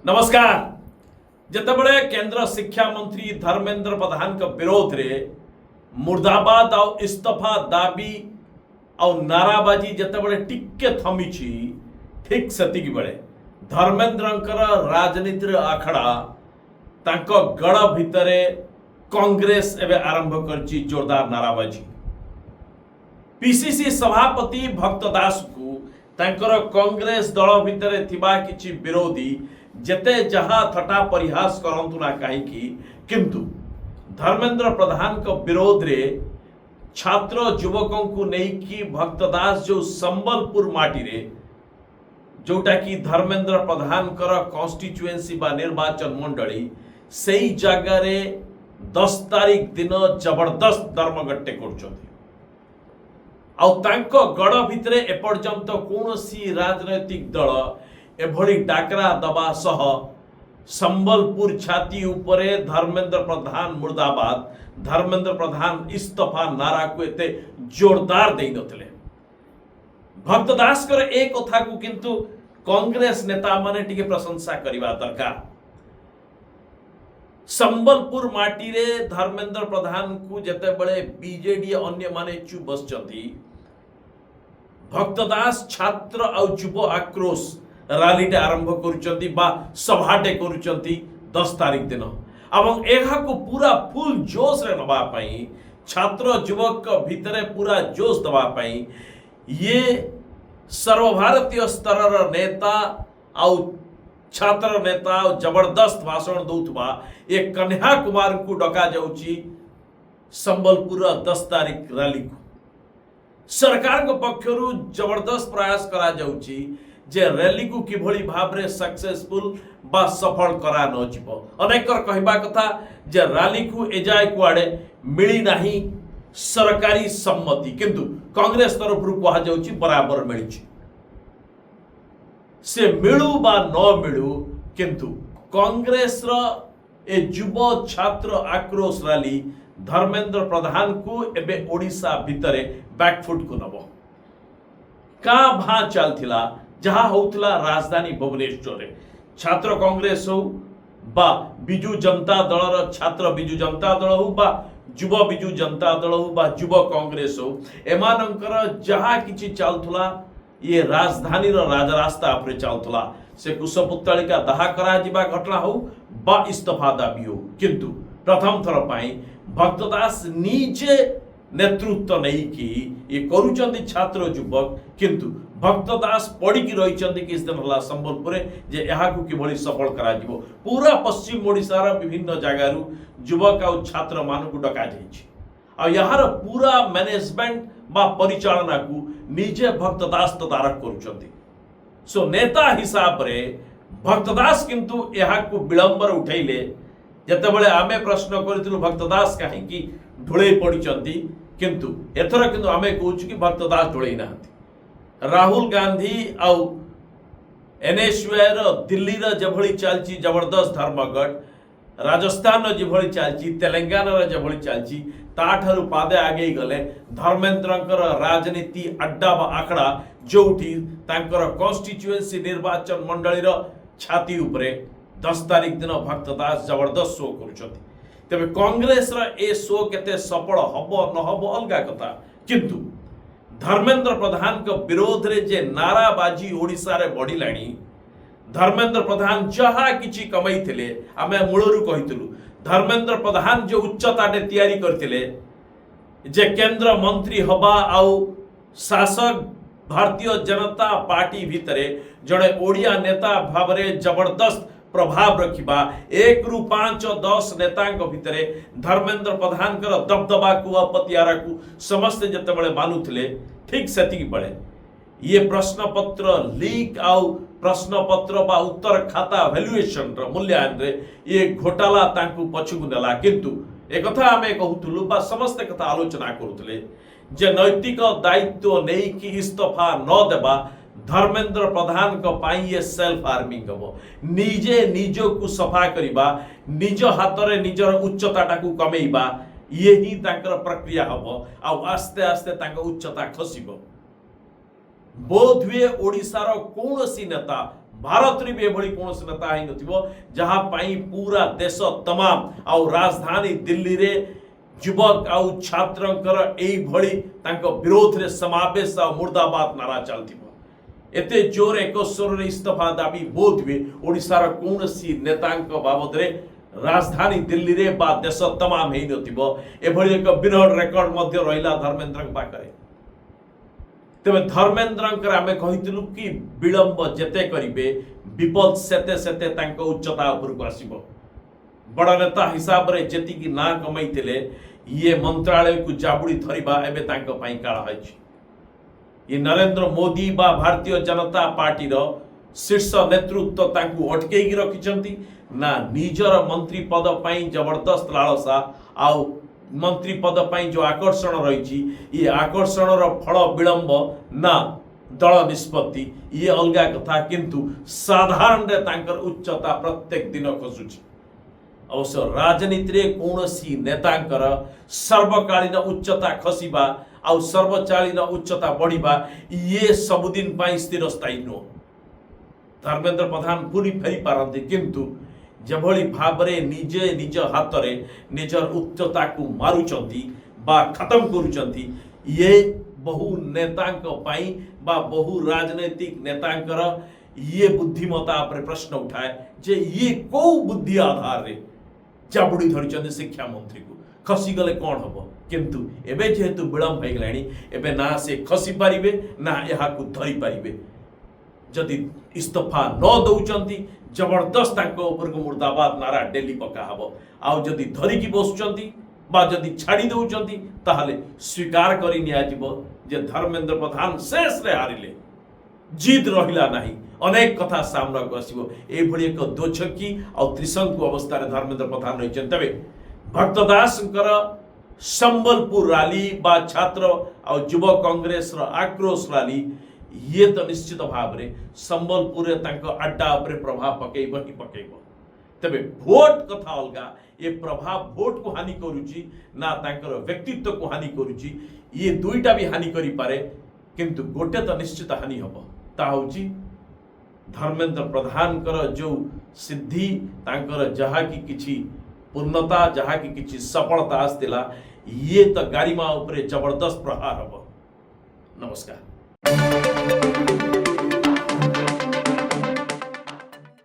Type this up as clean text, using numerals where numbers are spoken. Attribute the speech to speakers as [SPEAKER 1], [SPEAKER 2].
[SPEAKER 1] नमस्कार। जितेबले केंद्र शिक्षा मंत्री धर्मेंद्र प्रधान के विरोध रे मुर्दाबाद और इस्तीफा दाबी और नाराबाजी जितेबले टिके थमी ठीक सेतिक बेले धर्मेंद्रंकर राजनीतिर आखड़ा तांको गड़ भितरे कांग्रेस एवं आरंभ करची जोरदार नाराबाजी। पीसीसी सभापति भक्त दास को तांकर कांग्रेस दल भितरे थिबा किछि विरोधी जेते जहा थटा परिहास करंतु ना कहीं किंतु धर्मेंद्र प्रधान को विरोध रे छात्र युवकों को नहीं कि भक्त दास जो संबलपुर माटी रे जोटा कि धर्मेंद्र प्रधान कर कॉन्स्टिट्युएंसी बा निर्वाचन मंडली सही जगह रे 10 तारीख दिन जबरदस्त धर्मगट्टे करछथि आउ तांको गड़ भितरे एपर्यंत कौनसी राजनैतिक दल एभली डाकरा दबा सह संबलपुर छाती उपरे धर्मेंद्र प्रधान मुर्दाबाद धर्मेंद्र प्रधान इस्तीफा नारा को एते जोरदार दे नथिले। भक्त दास कर एक कथा को किंतु कांग्रेस नेता माने टिके प्रशंसा करिवा दरकार। संबलपुर माटी रे धर्मेंद्र प्रधान को जते बड़े बीजेडी अन्य माने चुप बसचंती भक्त दास छात्र और युव आक्रोश रैलीटे आरंभ करुचंती बा सभाटे करुचंती 10 तारीख दिन एवं एहा को पूरा फुल जोश रे नबा पई छात्र युवक भितरे पूरा जोश दबा पई ये सर्वभारतीय स्तर नेता आउ छात्र नेता जबरदस्त भाषण दौथबा एक कन्या कुमार को डका जाउची संबलपुर 10 तारीख रैली को सरकार को पक्षरु जबरदस्त प्रयास करा जाउची जे रैली को किभली भाव रे सक्सेसफुल बा सफल करा न जिवो। अनेकर कहबा कथा जे रैली को एजाय कुआडे मिली नाही सरकारी सम्मति किंतु कांग्रेस तरफ रु कहा जाउची बराबर मिलिची से मिलू बा न मिलू किंतु कांग्रेस रो ए युव छात्र आक्रोश रैली धर्मेंद्र प्रधान को एबे ओडिशा भितरे बैकफुट को नबो का भा चलथिला जहाँ होतला राजधानी भुवनेश्वर रे छात्र कांग्रेस हो बा बिजु जनता दल छात्र बिजु जनता दल हो बा युव बिजु जनता दल हो बा युव कांग्रेस हो एमानंकर जहाँ किछि चलथला ये राजधानी रो राजरास्ता उपरे चलथला से कुशपुत्तलिका दाह करा जिबा घटना हो बा इस्तीफा दाबी हो किंतु प्रथम थर पाई भक्तदास निजे नेतृत्व नहीं कि ये करूचंदी छात्र युवक किंतु भक्तदास पड़ी की रही किस दिन हला संबलपुर जे यहाँ को किभली सफल करा जिवो पूरा पश्चिम ओडिशा रा विभिन्न जगह युवक और छात्र मान को डका जाइछि आ यार पूरा मैनेजमेंट बा परिचालना को निजे भक्तदास तदारक करूचंदी। सो नेता हिसाब रे भक्तदास किंतु यहाँ को विलंबर उठैले जेतेबेले आमे प्रश्न करितलु भक्तदास काहे की ढोळे पड़िचंती किंतु एथर किंतु आमे कहूछु कि भक्तदास ढोळै नाहंती। राहुल गांधी और एनएसयूआर दिल्ली रा जेभली चलची जबरदस्त धर्मघट राजस्थान जेभली चलची तेलंगाना रा जेभली चलची ताठारु पादे आगे गले धर्मेंद्रंकर राजनीति अड्डा बा आखड़ा जोठी तांकर कॉन्स्टिट्युएंसी निर्वाचन मंडली रा छाती उपरे 10 तारीख दिन भक्तदास जबरदस्त शो करुछथि। तेबे कांग्रेस रा ए शो केते सफल हबो न हबो अलगा कथा किंतु धर्मेंद्र प्रधान के विरोध रे जे नाराबाजी ओडिशा रे बढ़िलाणी धर्मेंद्र प्रधान जहा किछि कमाई थिले आमे मूलरु कहितलु धर्मेंद्र प्रधान जो उच्चताटे तैयारी करथिले जे केंद्र मंत्री हबा आउ शासक भारतीय जनता पार्टी भितरे जड़े ओडिया नेता भावरे जबरदस्त प्रभाव रखिबा 1 रु 5 10 नेता भितरे धर्मेंद्र प्रधान कर दबदबा को पतियारा को समस्त जतेबेले मानुथिले ठीक सेतिक बेले ये प्रश्न पत्र लीक आउ प्रश्न पत्र बा उत्तर खाता वैल्यूएशन रो मूल्यांकन रे ये घोटाला तांकु पछुकु नेला किंतु एक कथा हमें कहूतलु बा समस्त कथा आलोचना करूतले जे नैतिक दायित्व नहीं कि इस्तीफा न देबा धर्मेंद्र प्रधान को पाई ये सेल्फ आर्मिंग हबो निजे निजो को सफा करिबा निज हाथ रे निजर उच्चता टाकू कमेइबा यही तांकर प्रक्रिया हबो आ आस्ते आस्ते तांक उच्चता खसिबो। बोध हुए ओडिशार कौनसी नेता भारत रे भी एभली कौन नेता ही नथिबो जहां पाई पूरा देश तमाम आउ राजधानी दिल्ली रे युवक आउ छात्रंकर एई भली तांको विरोध रे समावेश आ मुर्दाबाद नारा चलथिबो एते जोर एक स्वर रे इस्तीफा दाबी बोध हुए ओडिसार कौनसी नेतांक बाबद रे राजधानी दिल्ली रे बा देश तमाम हेई नथिबो एभली एक विरल रेकर्ड मध्य रहिला धर्मेंद्र पाखरे तेबे धर्मेंद्र आमे कहितलु कि विलंब जेते करिवे विपद सेते सेते तांको उच्चता ऊपर को आसीबो बड़ नेता हिसाब रे जेति कि ना कमाइतिले ये मंत्रालय को जाबुड़ी धरिबा एबे तांको पई काळ होइछि ये नरेंद्र मोदी बा भारतीय जनता पार्टी रो शीर्ष नेतृत्व तांको अटकेई रखिचंती ना निजर मंत्री पद पई जबरदस्त लालसा आउ मंत्री पद पई जो आकर्षण रही ये आकर्षण फल विलंब ना दल निष्पत्ति ये अलग कथा किंतु साधारण रे तांकर उच्चता प्रत्येक दिन खसुची अवश्य राजनीति रे कौनसी नेतांकर सर्वकालीन उच्चता खसिबा आउ सर्वकालीन उच्चता बढ़िबा ये सबुदिन पई स्थिर स्थायी नो धर्मेंद्र प्रधान पूरी फेरी पारंती किंतु जेभली भावरे निजे निज हाथ रे निजर उच्चता को मारुचंती बा खत्म करूचंती ये बहु नेतांक पाई बा बहु राजनीतिक नेतांकर ये बुद्धिमता पर प्रश्न उठाए जे ये को बुद्धि आधार रे जाबुड़ी धरिचंती शिक्षा मंत्री को खसी गले कौन हबो किंतु एबे जेहेतु विलंब हो गलानी एबे ना से खसी पारिबे ना यहा को धरि पारिबे जदि इस्तीफा न दउचंती जबरदस्त ऊपर को मुर्दाबाद नारा डेली पका हबो आउ जदि धरिकी बसुचंती बा जदि छाड़ी दउचंती ताहले स्वीकार करि निया जिवो जे धर्मेंद्र प्रधान शेष रे हारिले जीत रहिला नाही अनेक कथा सामना को आसीबो ए भली एक दोछकी आ त्रिशंकु अवस्था रे धर्मेंद्र प्रधान रहिचन तबे भक्तदासकर संबलपुर रैली बा छात्र आ युवा कांग्रेस रो आक्रोश रैली ये तो निश्चित भाव रे संबलपुर रे तांको अड्डा उपरे प्रभाव पकेइबो ही पकेइबो तबे वोट कथा अलगा ये प्रभाव वोट को हानि करूची ना तांकर व्यक्तित्व को हानि करूची ये दुईटा भी हानि करि पारे किंतु गोटे तो निश्चित हानि हबो ता होची धर्मेंद्र प्रधान कर जो सिद्धि तांकर जहा की किछि पूर्णता जहा की किछि सफलता आस्तिला ये तो गारिमा उपरे जबरदस्त प्रहार हबो नमस्कार।